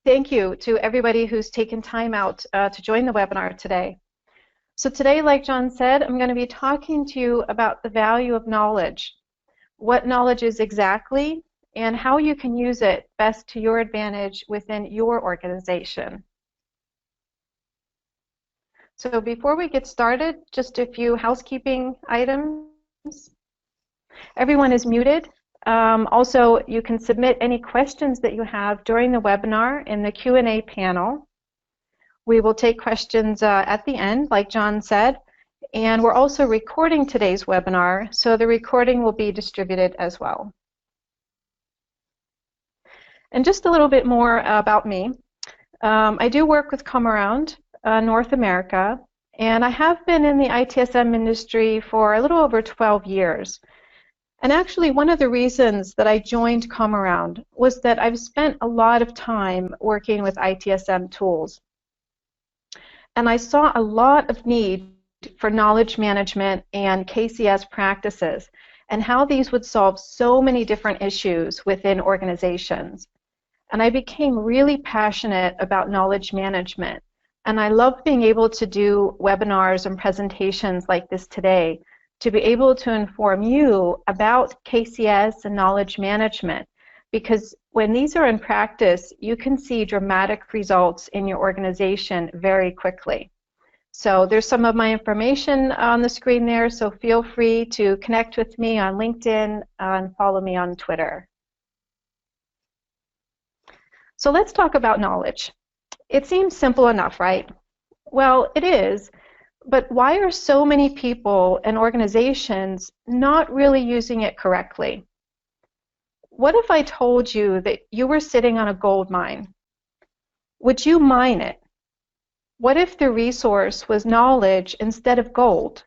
thank you to everybody who's taken time out to join the webinar today. So today, like John said, I'm going to be talking to you about the value of knowledge, what knowledge is exactly, and how you can use it best to your advantage within your organization. So before we get started, just a few housekeeping items. Everyone is muted. Also, you can submit any questions that you have during the webinar in the Q&A panel. We will take questions at the end, like John said, and we're also recording today's webinar, so the recording will be distributed as well. And just a little bit more about me. I do work with ComAround North America, and I have been in the ITSM industry for a little over 12 years. And actually, one of the reasons that I joined ComAround was that I've spent a lot of time working with ITSM tools. And I saw a lot of need for knowledge management and KCS practices and how these would solve so many different issues within organizations. And I became really passionate about knowledge management. And I love being able to do webinars and presentations like this today to be able to inform you about KCS and knowledge management, because when these are in practice, you can see dramatic results in your organization very quickly. So there's some of my information on the screen there, so feel free to connect with me on LinkedIn and follow me on Twitter. So let's talk about knowledge. It seems simple enough, right? Well, it is. But why are so many people and organizations not really using it correctly? What if I told you that you were sitting on a gold mine? Would you mine it? What if the resource was knowledge instead of gold?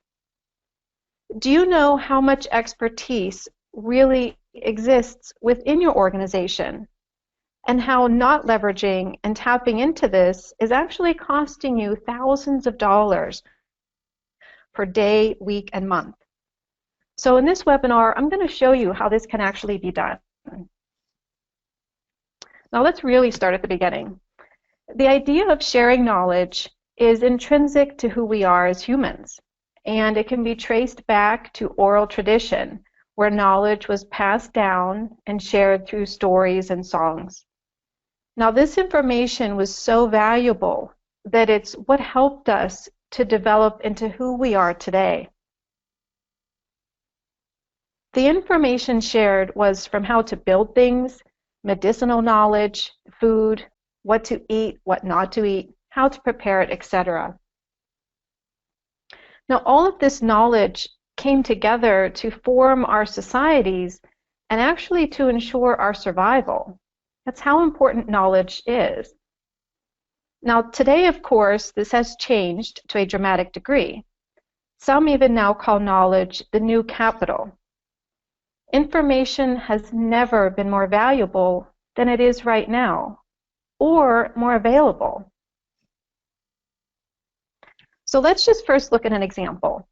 Do you know how much expertise really exists within your organization, and how not leveraging and tapping into this is actually costing you thousands of dollars per day, week, and month? So in this webinar, I'm going to show you how this can actually be done. Now let's really start at the beginning. The idea of sharing knowledge is intrinsic to who we are as humans, and it can be traced back to oral tradition, where knowledge was passed down and shared through stories and songs. Now this information was so valuable that it's what helped us to develop into who we are today. The information shared was from how to build things, medicinal knowledge, food, what to eat, what not to eat, how to prepare it, etc. Now all of this knowledge came together to form our societies and actually to ensure our survival. That's how important knowledge is. Now today, of course, this has changed to a dramatic degree. Some even now call knowledge the new capital. Information has never been more valuable than it is right now, or more available. So let's just first look at an example.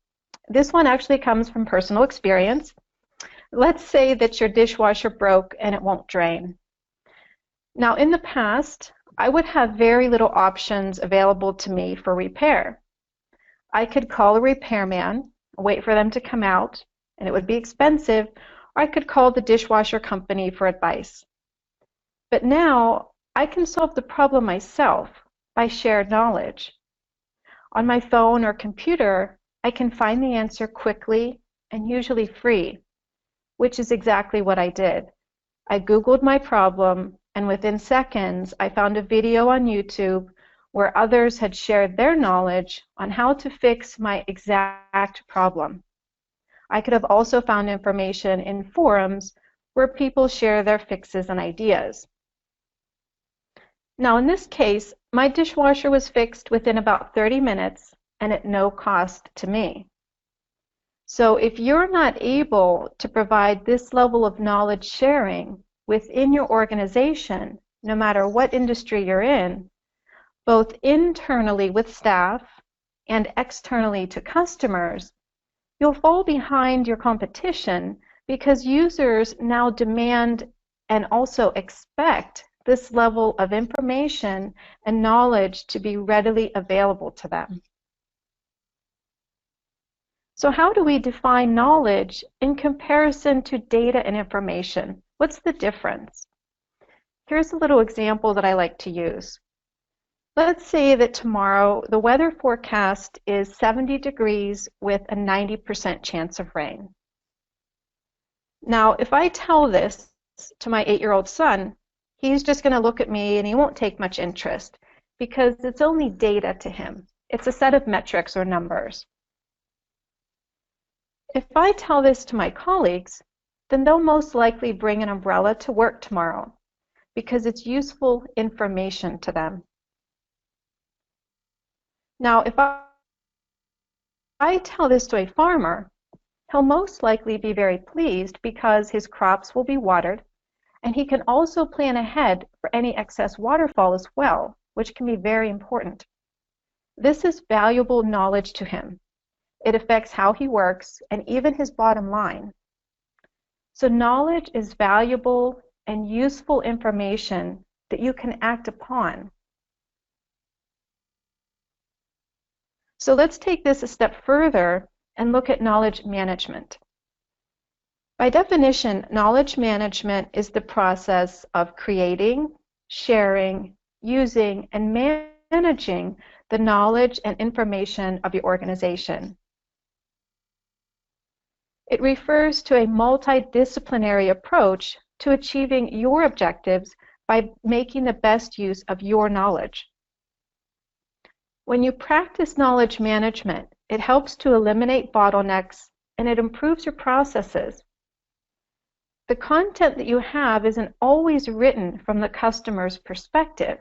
This one actually comes from personal experience. Let's say that your dishwasher broke and it won't drain. Now in the past, I would have very little options available to me for repair. I could call a repairman, wait for them to come out, and it would be expensive, or I could call the dishwasher company for advice. But now, I can solve the problem myself by shared knowledge. On my phone or computer, I can find the answer quickly and usually free, which is exactly what I did. I Googled my problem, and within seconds, I found a video on YouTube where others had shared their knowledge on how to fix my exact problem. I could have also found information in forums where people share their fixes and ideas. Now in this case, my dishwasher was fixed within about 30 minutes and at no cost to me. So if you're not able to provide this level of knowledge sharing within your organization, no matter what industry you're in, both internally with staff and externally to customers, you'll fall behind your competition because users now demand and also expect this level of information and knowledge to be readily available to them. So how do we define knowledge in comparison to data and information? What's the difference? Here's a little example that I like to use. Let's say that tomorrow the weather forecast is 70 degrees with a 90% chance of rain. Now, if I tell this to my 8-year-old son, he's just going to look at me and he won't take much interest because it's only data to him. It's a set of metrics or numbers. If I tell this to my colleagues, then they'll most likely bring an umbrella to work tomorrow because it's useful information to them. Now, if I tell this to a farmer, he'll most likely be very pleased because his crops will be watered, and he can also plan ahead for any excess waterfall as well, which can be very important. This is valuable knowledge to him. It affects how he works and even his bottom line. So knowledge is valuable and useful information that you can act upon. So let's take this a step further and look at knowledge management. By definition, knowledge management is the process of creating, sharing, using, and managing the knowledge and information of your organization. It refers to a multidisciplinary approach to achieving your objectives by making the best use of your knowledge. When you practice knowledge management, it helps to eliminate bottlenecks and it improves your processes. The content that you have isn't always written from the customer's perspective.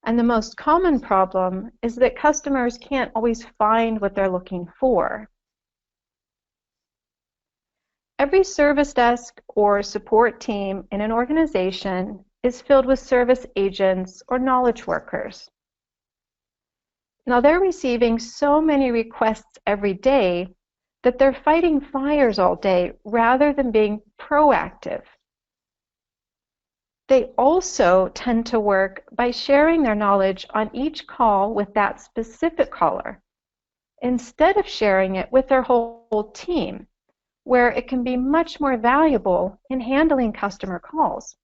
And the most common problem is that customers can't always find what they're looking for. Every service desk or support team in an organization is filled with service agents or knowledge workers. Now they're receiving so many requests every day that they're fighting fires all day rather than being proactive. They also tend to work by sharing their knowledge on each call with that specific caller, instead of sharing it with their whole team, where it can be much more valuable in handling customer calls.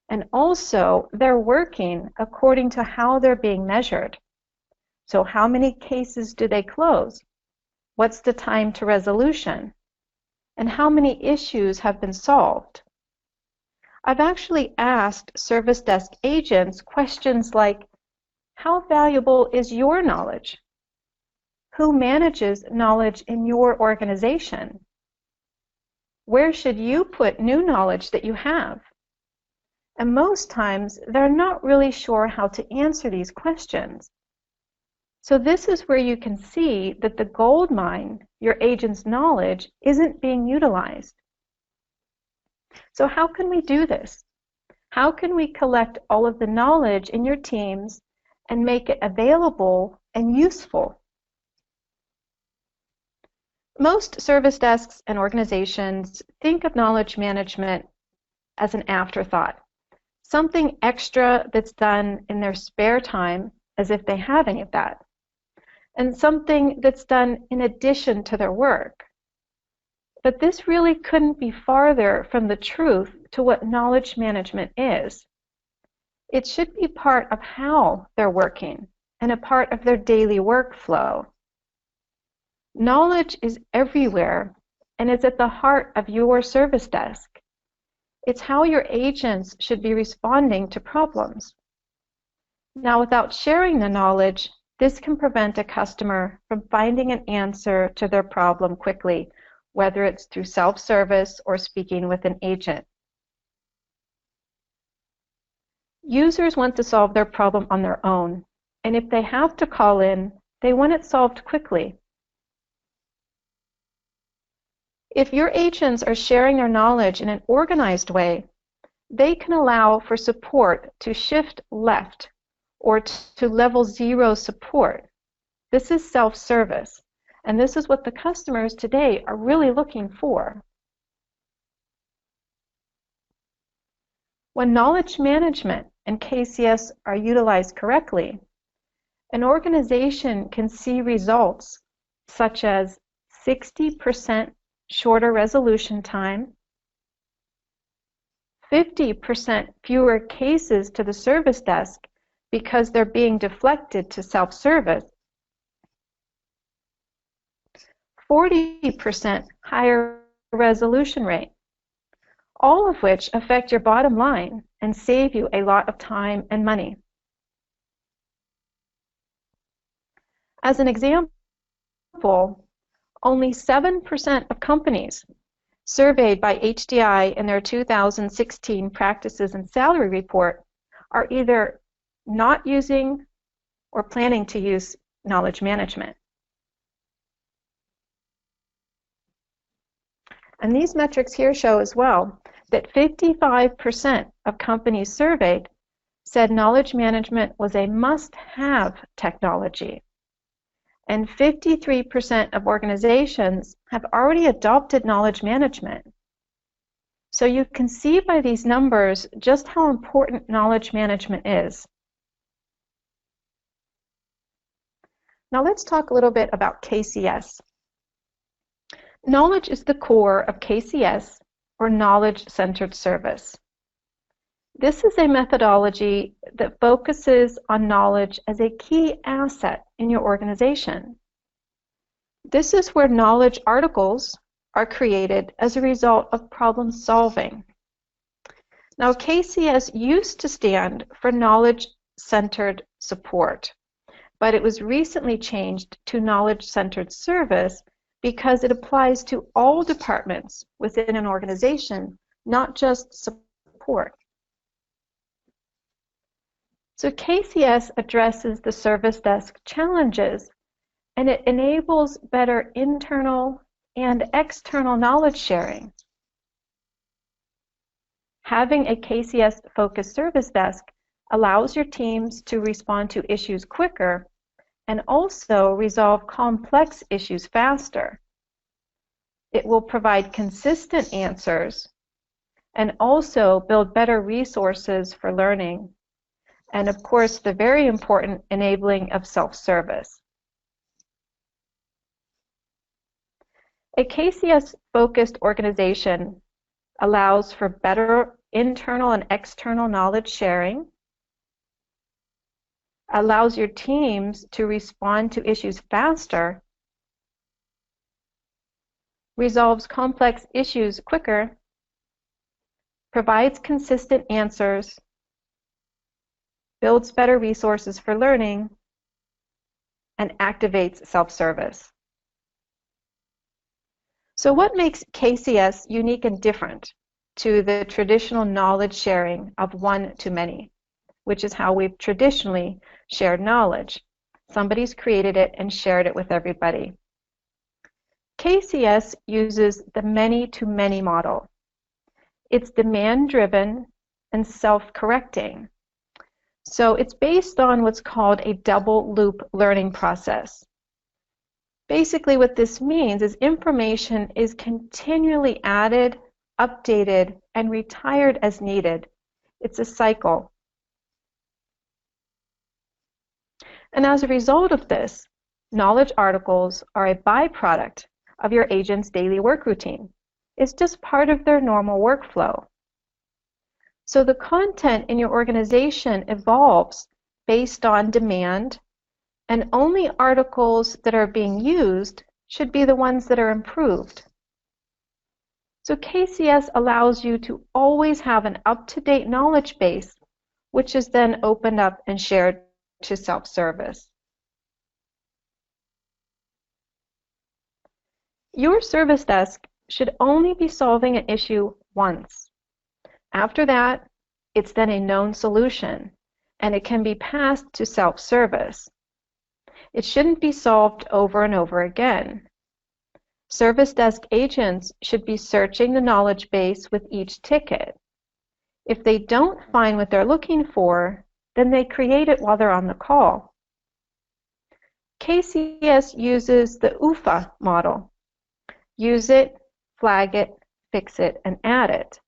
And also, they're working according to how they're being measured. So how many cases do they close? What's the time to resolution? And how many issues have been solved? I've actually asked service desk agents questions like, how valuable is your knowledge? Who manages knowledge in your organization? Where should you put new knowledge that you have? And most times, they're not really sure how to answer these questions. So this is where you can see that the gold mine, your agent's knowledge, isn't being utilized. So how can we do this? How can we collect all of the knowledge in your teams and make it available and useful? Most service desks and organizations think of knowledge management as an afterthought, something extra that's done in their spare time, as if they have any of that, and something that's done in addition to their work. But this really couldn't be farther from the truth to what knowledge management is. It should be part of how they're working and a part of their daily workflow. Knowledge is everywhere and it's at the heart of your service desk. It's how your agents should be responding to problems. Now, without sharing the knowledge, this can prevent a customer from finding an answer to their problem quickly, whether it's through self-service or speaking with an agent. Users want to solve their problem on their own, and if they have to call in, they want it solved quickly. If your agents are sharing their knowledge in an organized way, they can allow for support to shift left or to level 0 support. This is self-service, and this is what the customers today are really looking for. When knowledge management and KCS are utilized correctly, an organization can see results such as 60% shorter resolution time, 50% fewer cases to the service desk because they're being deflected to self-service, 40% higher resolution rate, all of which affect your bottom line and save you a lot of time and money. As an example, only 7% of companies surveyed by HDI in their 2016 Practices and Salary Report are either not using or planning to use knowledge management. And these metrics here show as well that 55% of companies surveyed said knowledge management was a must-have technology. And 53% of organizations have already adopted knowledge management. So you can see by these numbers just how important knowledge management is. Now let's talk a little bit about KCS. Knowledge is the core of KCS, or Knowledge-Centered Service. This is a methodology that focuses on knowledge as a key asset in your organization. This is where knowledge articles are created as a result of problem solving. Now, KCS used to stand for Knowledge-Centered Support, but it was recently changed to Knowledge-Centered Service because it applies to all departments within an organization, not just support. So KCS addresses the service desk challenges, and it enables better internal and external knowledge sharing. Having a KCS-focused service desk allows your teams to respond to issues quicker and also resolve complex issues faster. It will provide consistent answers and also build better resources for learning. And of course, the very important enabling of self-service. A KCS-focused organization allows for better internal and external knowledge sharing, allows your teams to respond to issues faster, resolves complex issues quicker, provides consistent answers, builds better resources for learning, and activates self-service. So what makes KCS unique and different to the traditional knowledge sharing of one-to-many, which is how we've traditionally shared knowledge? Somebody's created it and shared it with everybody. KCS uses the many-to-many model. It's demand-driven and self-correcting. So it's based on what's called a double loop learning process. Basically what this means is information is continually added, updated, and retired as needed. It's a cycle. And as a result of this, knowledge articles are a byproduct of your agent's daily work routine. It's just part of their normal workflow. So the content in your organization evolves based on demand, and only articles that are being used should be the ones that are improved. So KCS allows you to always have an up-to-date knowledge base, which is then opened up and shared to self-service. Your service desk should only be solving an issue once. After that, it's then a known solution, and it can be passed to self-service. It shouldn't be solved over and over again. Service desk agents should be searching the knowledge base with each ticket. If they don't find what they're looking for, then they create it while they're on the call. KCS uses the UFA model. Use it, flag it, fix it, and add it,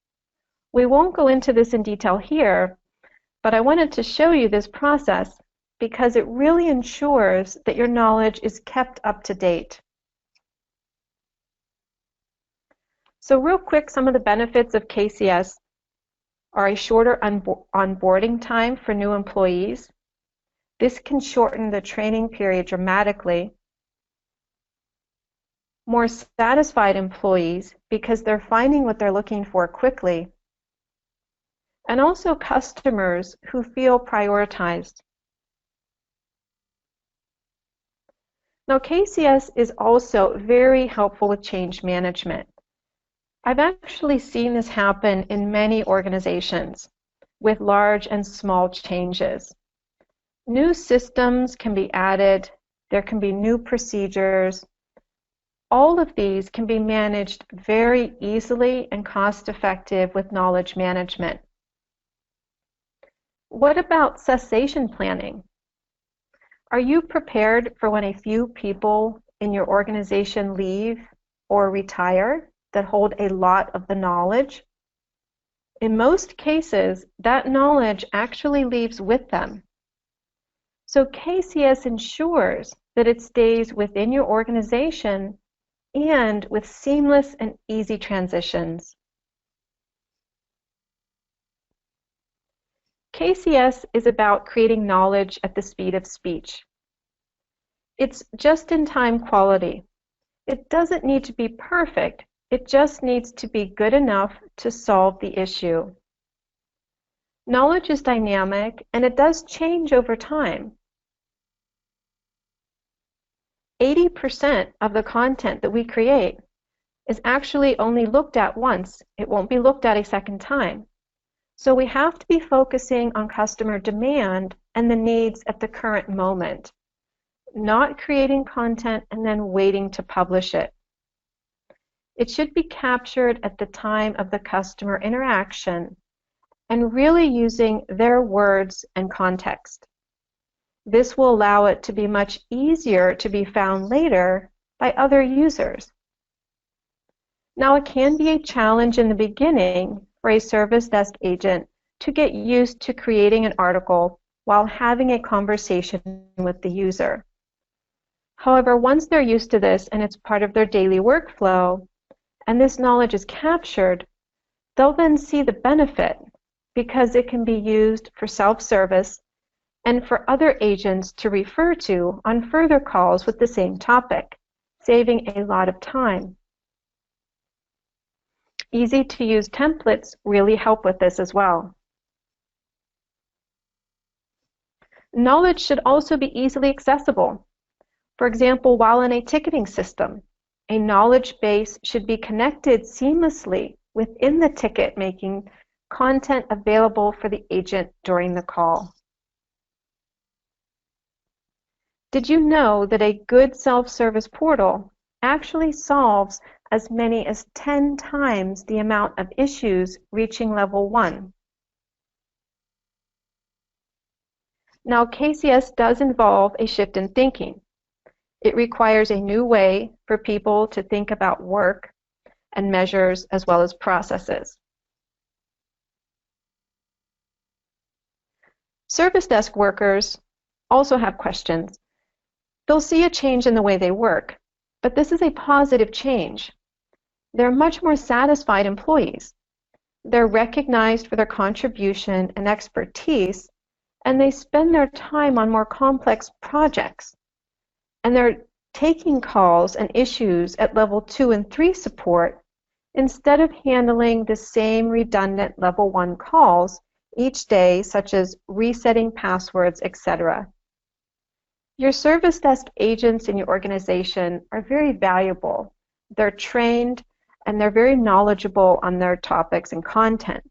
We won't go into this in detail here, but I wanted to show you this process because it really ensures that your knowledge is kept up to date. So real quick, some of the benefits of KCS are a shorter onboarding time for new employees. This can shorten the training period dramatically. More satisfied employees because they're finding what they're looking for quickly. And also customers who feel prioritized. Now, KCS is also very helpful with change management. I've actually seen this happen in many organizations with large and small changes. New systems can be added, there can be new procedures. All of these can be managed very easily and cost-effective with knowledge management. What about cessation planning? Are you prepared for when a few people in your organization leave or retire that hold a lot of the knowledge? In most cases, that knowledge actually leaves with them. So KCS ensures that it stays within your organization and with seamless and easy transitions. KCS is about creating knowledge at the speed of speech. It's just-in-time quality. It doesn't need to be perfect. It just needs to be good enough to solve the issue. Knowledge is dynamic, and it does change over time. 80% of the content that we create is actually only looked at once. It won't be looked at a second time. So we have to be focusing on customer demand and the needs at the current moment, not creating content and then waiting to publish it. It should be captured at the time of the customer interaction and really using their words and context. This will allow it to be much easier to be found later by other users. Now, it can be a challenge in the beginning for a service desk agent to get used to creating an article while having a conversation with the user. However, once they're used to this and it's part of their daily workflow, and this knowledge is captured, they'll then see the benefit because it can be used for self-service and for other agents to refer to on further calls with the same topic, saving a lot of time. Easy-to-use templates really help with this as well. Knowledge should also be easily accessible. For example, while in a ticketing system, a knowledge base should be connected seamlessly within the ticket, making content available for the agent during the call. Did you know that a good self-service portal actually solves as many as 10 times the amount of issues reaching level 1? Now, KCS does involve a shift in thinking. It requires a new way for people to think about work and measures as well as processes. Service desk workers also have questions. They'll see a change in the way they work, but this is a positive change. They're much more satisfied employees. They're recognized for their contribution and expertise, and they spend their time on more complex projects. And they're taking calls and issues at level 2 and 3 support instead of handling the same redundant level 1 calls each day, such as resetting passwords, etc. Your service desk agents in your organization are very valuable. They're trained and they're very knowledgeable on their topics and content.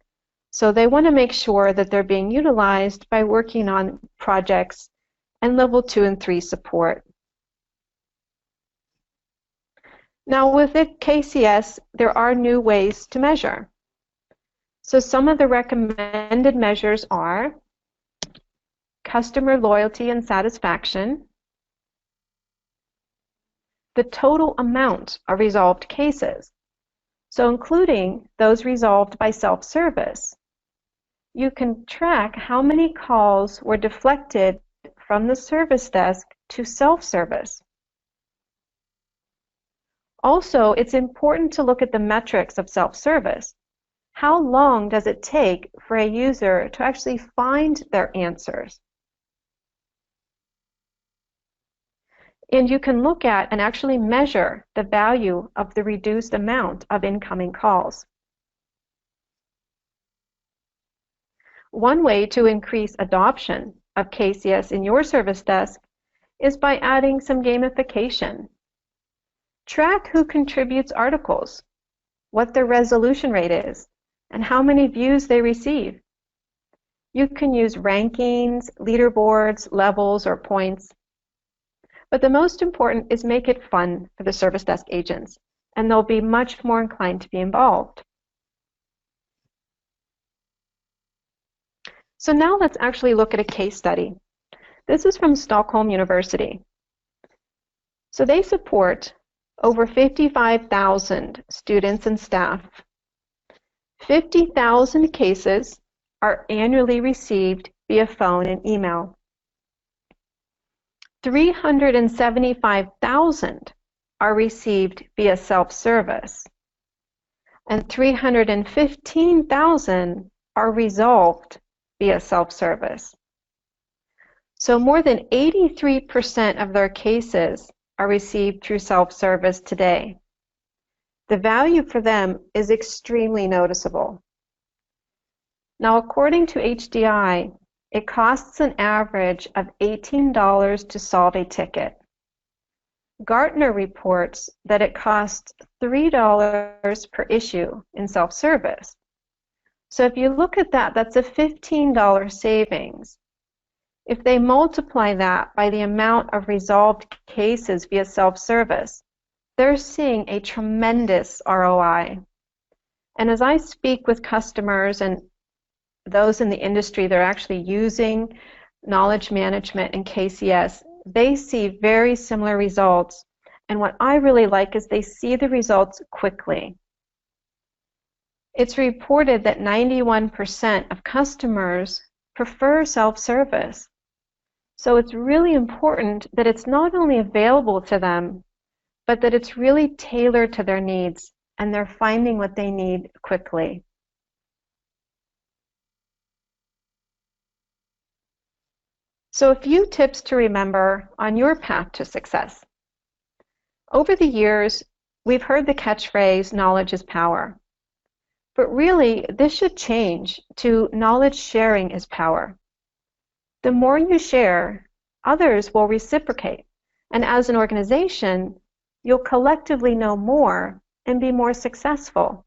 So they want to make sure that they're being utilized by working on projects and level 2 and 3 support. Now with KCS, there are new ways to measure. So some of the recommended measures are customer loyalty and satisfaction, the total amount of resolved cases. so including those resolved by self-service. You can track how many calls were deflected from the service desk to self-service. Also, it's important to look at the metrics of self-service. How long does it take for a user to actually find their answers? And you can look at and actually measure the value of the reduced amount of incoming calls. One way to increase adoption of KCS in your service desk is by adding some gamification. Track who contributes articles, what their resolution rate is, and how many views they receive. You can use rankings, leaderboards, levels, or points. But the most important is make it fun for the service desk agents, and they'll be much more inclined to be involved. So now let's actually look at a case study. This is from Stockholm University. So they support over 55,000 students and staff. 50,000 cases are annually received via phone and email. 375,000 are received via self-service, and 315,000 are resolved via self-service. So more than 83% of their cases are received through self-service today. The value for them is extremely noticeable. Now, according to HDI, it costs an average of $18 to solve a ticket. Gartner reports that it costs $3 per issue in self-service. So if you look at that, that's a $15 savings. If they multiply that by the amount of resolved cases via self-service, they're seeing a tremendous ROI. And as I speak with customers and those in the industry that are actually using knowledge management and KCS, they see very similar results. And what I really like is they see the results quickly. It's reported that 91% of customers prefer self-service. So it's really important that it's not only available to them, but that it's really tailored to their needs and they're finding what they need quickly. So a few tips to remember on your path to success. Over the years, we've heard the catchphrase, knowledge is power. But really, this should change to knowledge sharing is power. The more you share, others will reciprocate. And as an organization, you'll collectively know more and be more successful.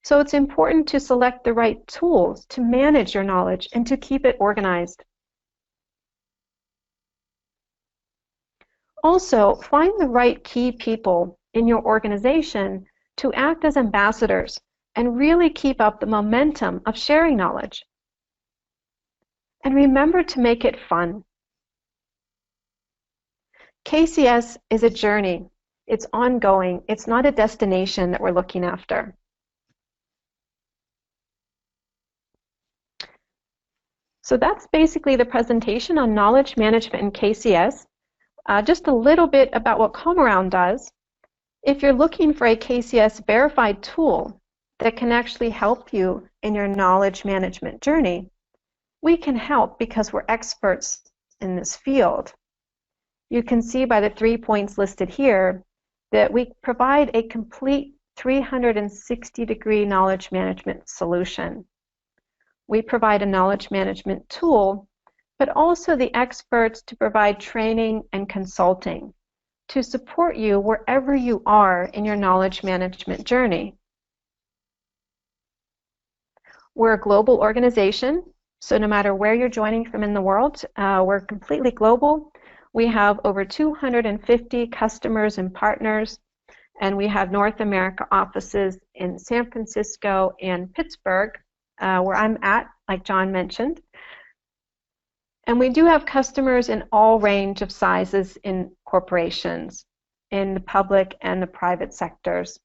So it's important to select the right tools to manage your knowledge and to keep it organized. Also, find the right key people in your organization to act as ambassadors and really keep up the momentum of sharing knowledge. And remember to make it fun. KCS is a journey. It's ongoing. It's not a destination that we're looking after. So that's basically the presentation on knowledge management in KCS. Just a little bit about what ComAround does. If you're looking for a KCS verified tool that can actually help you in your knowledge management journey, we can help because we're experts in this field. You can see by the 3 points listed here that we provide a complete 360-degree knowledge management solution. We provide a knowledge management tool, but also the experts to provide training and consulting to support you wherever you are in your knowledge management journey. We're a global organization, so no matter where you're joining from in the world, we're completely global. We have over 250 customers and partners, and we have North America offices in San Francisco and Pittsburgh, where I'm at, like John mentioned. And we do have customers in all range of sizes in corporations. in the public and the private sectors.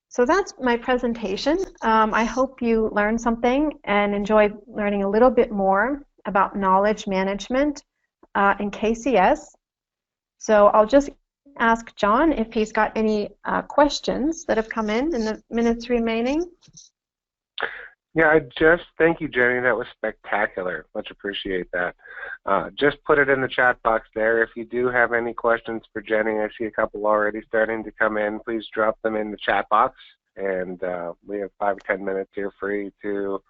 So that's my presentation. I hope you learned something and enjoyed learning a little bit more about knowledge management in KCS. So I'll just ask John if he's got any questions that have come in the minutes remaining. Yeah, thank you, Jenny. That was spectacular. Much appreciate that. Just put it in the chat box there. If you do have any questions for Jenny, I see a couple already starting to come in. Please drop them in the chat box. And we have 5 or 10 minutes here free to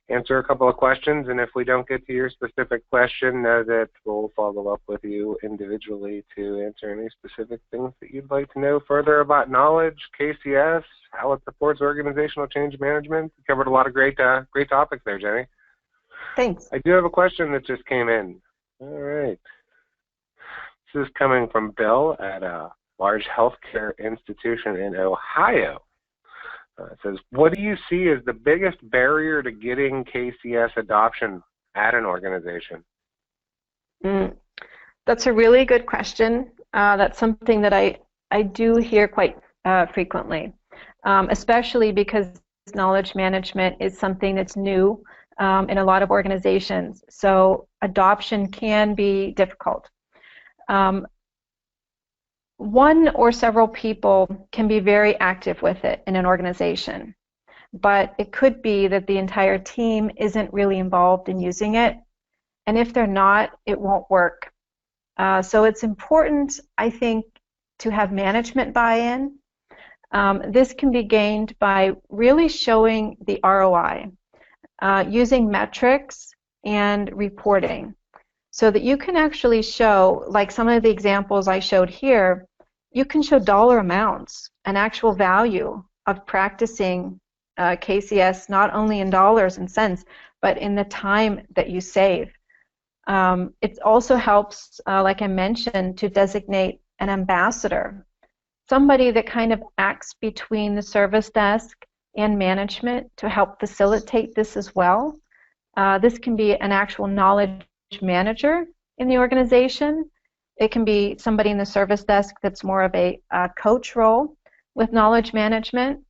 answer a couple of questions. And if we don't get to your specific question, know that we'll follow up with you individually to answer any specific things that you'd like to know further about knowledge, KCS, how it supports organizational change management. We covered a lot of great topics there, Jenny. Thanks. I do have a question that just came in. All right. This is coming from Bill at a large healthcare institution in Ohio. It says, what do you see as the biggest barrier to getting KCS adoption at an organization? That's a really good question. That's something that I do hear quite frequently, especially because knowledge management is something that's new in a lot of organizations. So adoption can be difficult. One or several people can be very active with it in an organization, but it could be that the entire team isn't really involved in using it, and if they're not, it won't work. So it's important, I think, to have management buy-in. This can be gained by really showing the ROI, using metrics and reporting, so that you can actually show, like some of the examples I showed here, you can show dollar amounts, an actual value of practicing KCS, not only in dollars and cents, but in the time that you save. It also helps, like I mentioned, to designate an ambassador, somebody that kind of acts between the service desk and management to help facilitate this as well. This can be an actual knowledge manager in the organization. It can be somebody in the service desk that's more of a coach role with knowledge management.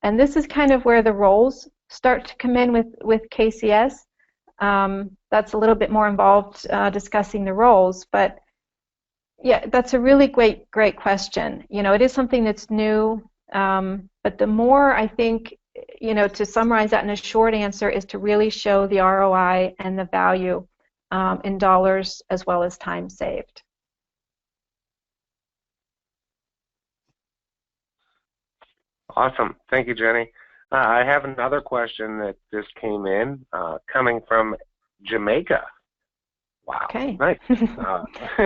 And this is kind of where the roles start to come in with KCS. That's a little bit more involved discussing the roles, but yeah, that's a really great question. You know, it is something that's new, but the more, I think, you know, to summarize that in a short answer is to really show the ROI and the value in dollars as well as time saved. Awesome. Thank you, Jenny. I have another question that just came in, coming from Jamaica. Wow. Okay. Nice.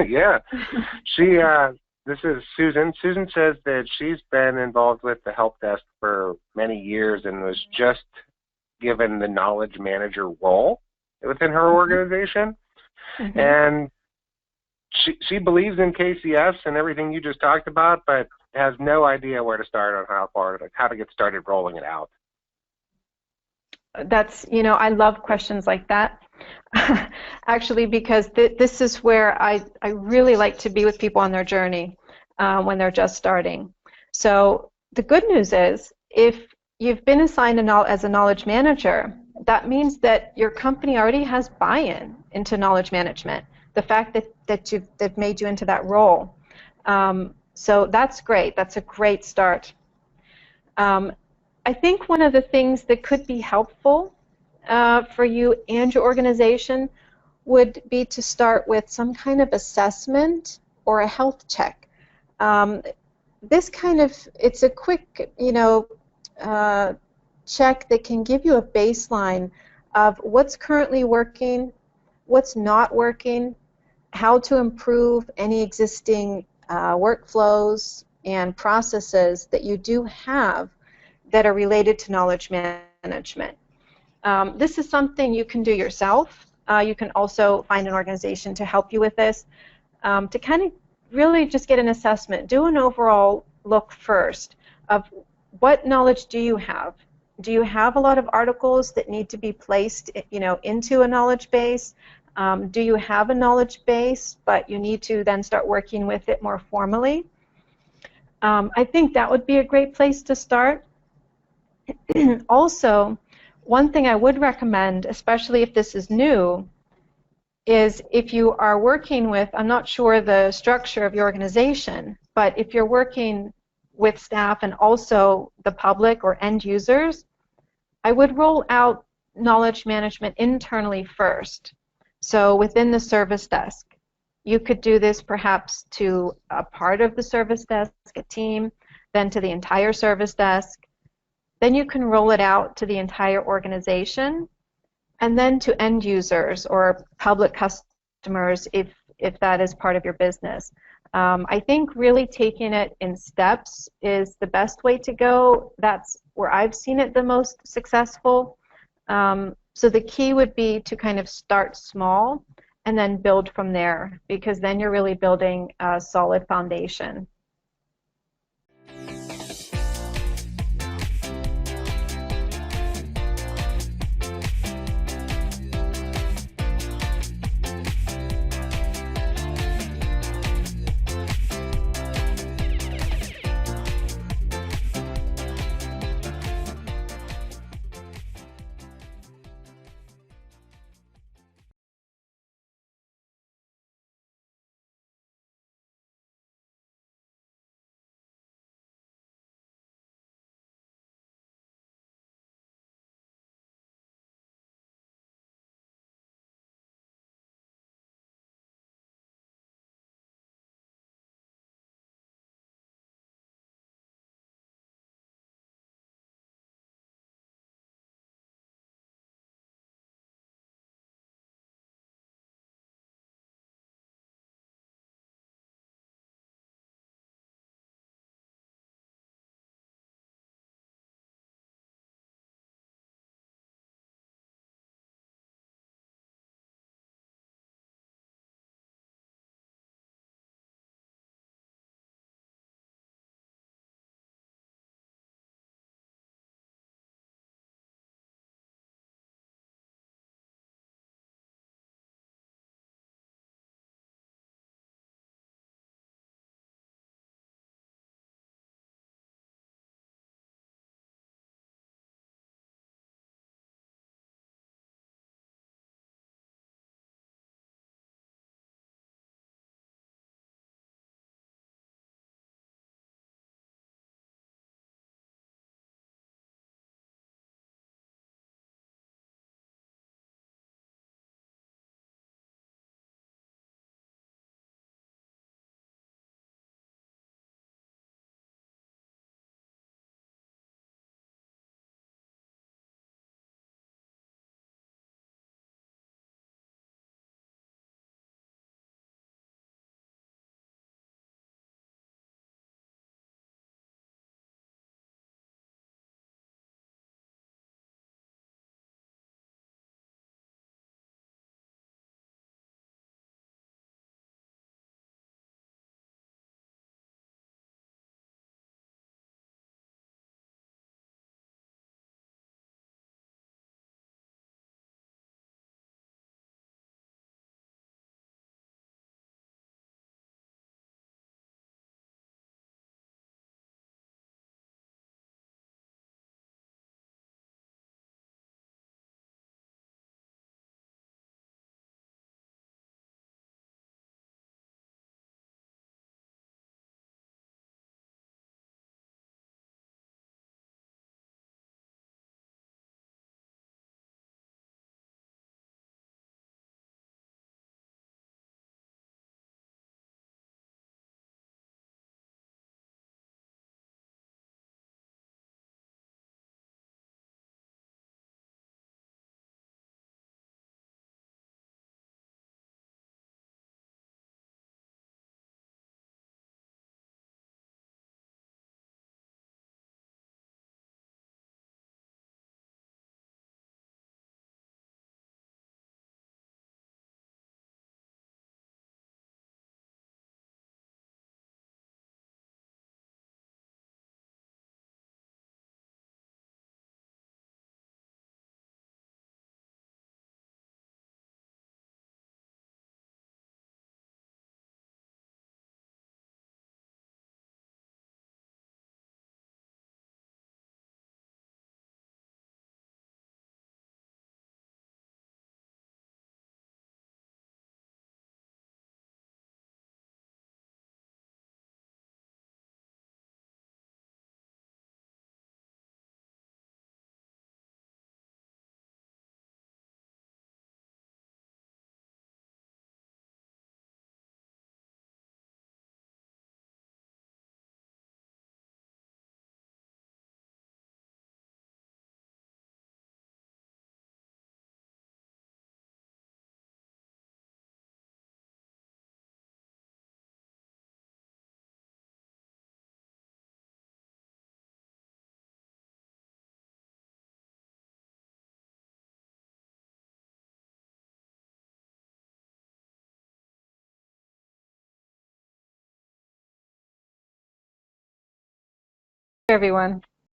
Yeah. This is Susan. Susan says that she's been involved with the help desk for many years and was just given the knowledge manager role within her organization. Mm-hmm. And she believes in KCS and everything you just talked about, but has no idea where to start on how to get started rolling it out. That's, you know, I love questions like that, actually, because this is where I really like to be with people on their journey when they're just starting. So the good news is, if you've been assigned as a knowledge manager, that means that your company already has buy-in into knowledge management, the fact that they've made you into that role. So that's great. That's a great start. I think one of the things that could be helpful for you and your organization would be to start with some kind of assessment or a health check. This kind of, it's a quick, you know, check that can give you a baseline of what's currently working, what's not working, how to improve any existing workflows and processes that you do have that are related to knowledge management. This is something you can do yourself. You can also find an organization to help you with this, to kind of really just get an assessment. Do an overall look first of what knowledge do you have. Do you have a lot of articles that need to be placed, you know, into a knowledge base? Do you have a knowledge base, but you need to then start working with it more formally? I think that would be a great place to start. Also, one thing I would recommend, especially if this is new, is if you are working with, I'm not sure the structure of your organization, but if you're working with staff and also the public or end users, I would roll out knowledge management internally first. So within the service desk, you could do this perhaps to a part of the service desk, a team, then to the entire service desk. Then you can roll it out to the entire organization, and then to end users or public customers if that is part of your business. I think really taking it in steps is the best way to go. That's where I've seen it the most successful. So the key would be to kind of start small and then build from there, because then you're really building a solid foundation. everyone.